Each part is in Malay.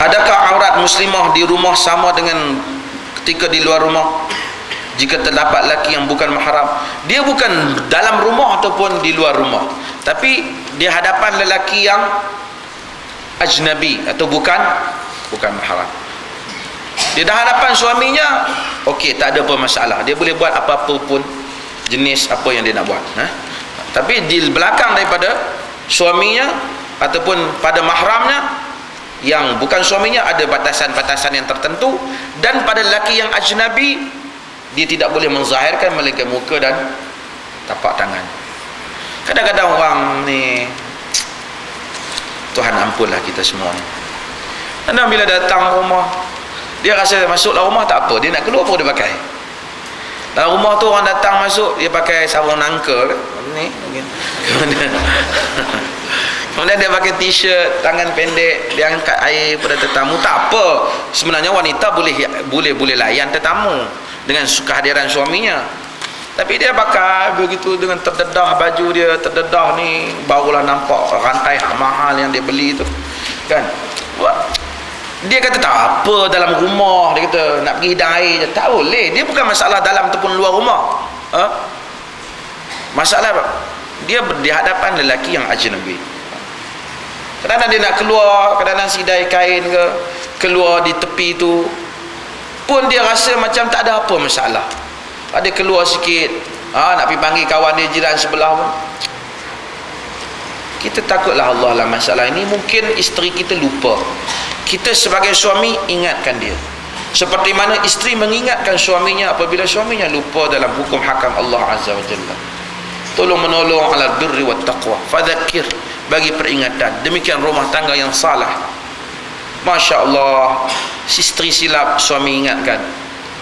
Adakah aurat muslimah di rumah sama dengan ketika di luar rumah? Jika terdapat lelaki yang bukan mahram, dia bukan dalam rumah ataupun di luar rumah, tapi di hadapan lelaki yang ajnabi atau bukan mahram. Di hadapan suaminya, okey, tak ada apa masalah, dia boleh buat apa-apa pun jenis apa yang dia nak buat. Tapi di belakang daripada suaminya ataupun pada mahramnya yang bukan suaminya, ada batasan-batasan yang tertentu. Dan pada lelaki yang ajnabi, dia tidak boleh menzahirkan melainkan muka dan tapak tangan. Kadang-kadang orang ni, Tuhan ampunlah kita semua ni, kadang bila datang rumah, dia rasa masuklah rumah tak apa, dia nak keluar pun dia pakai. Dalam rumah tu orang datang masuk, dia pakai sarung nangka ni, kemudian dia pakai t-shirt tangan pendek, dia angkat air pada tetamu. Tak apa, sebenarnya wanita boleh layan tetamu dengan kehadiran suaminya, tapi dia pakai begitu dengan terdedah, baju dia terdedah ni, barulah nampak rantai mahal yang dia beli tu kan. Dia kata tak apa dalam rumah, dia kata nak pergi hidang air je, tak boleh. Dia bukan masalah dalam ataupun luar rumah, masalah dia di hadapan lelaki yang ajnabi. Kadang-kadang dia nak keluar, kadang-kadang sidai kain ke, keluar di tepi tu pun dia rasa macam tak ada apa masalah. Ada keluar sikit, nak pergi panggil kawan dia jiran sebelah pun, kita takutlah Allah lah masalah ini. Mungkin isteri kita lupa, kita sebagai suami ingatkan dia, seperti mana isteri mengingatkan suaminya apabila suaminya lupa dalam hukum hakam Allah Azza wa Jalla. Tolong menolong ala birri wat taqwa, fadzakir, bagi peringatan. Demikian rumah tangga yang salah. Masya Allah, isteri silap, suami ingatkan,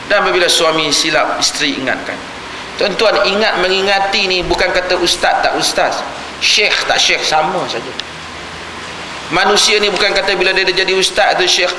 dan apabila suami silap, isteri ingatkan. Tuan-tuan, ingat mengingati ni bukan kata ustaz tak ustaz, syekh tak syekh, sama saja. Manusia ni bukan kata bila dia jadi ustaz atau syekh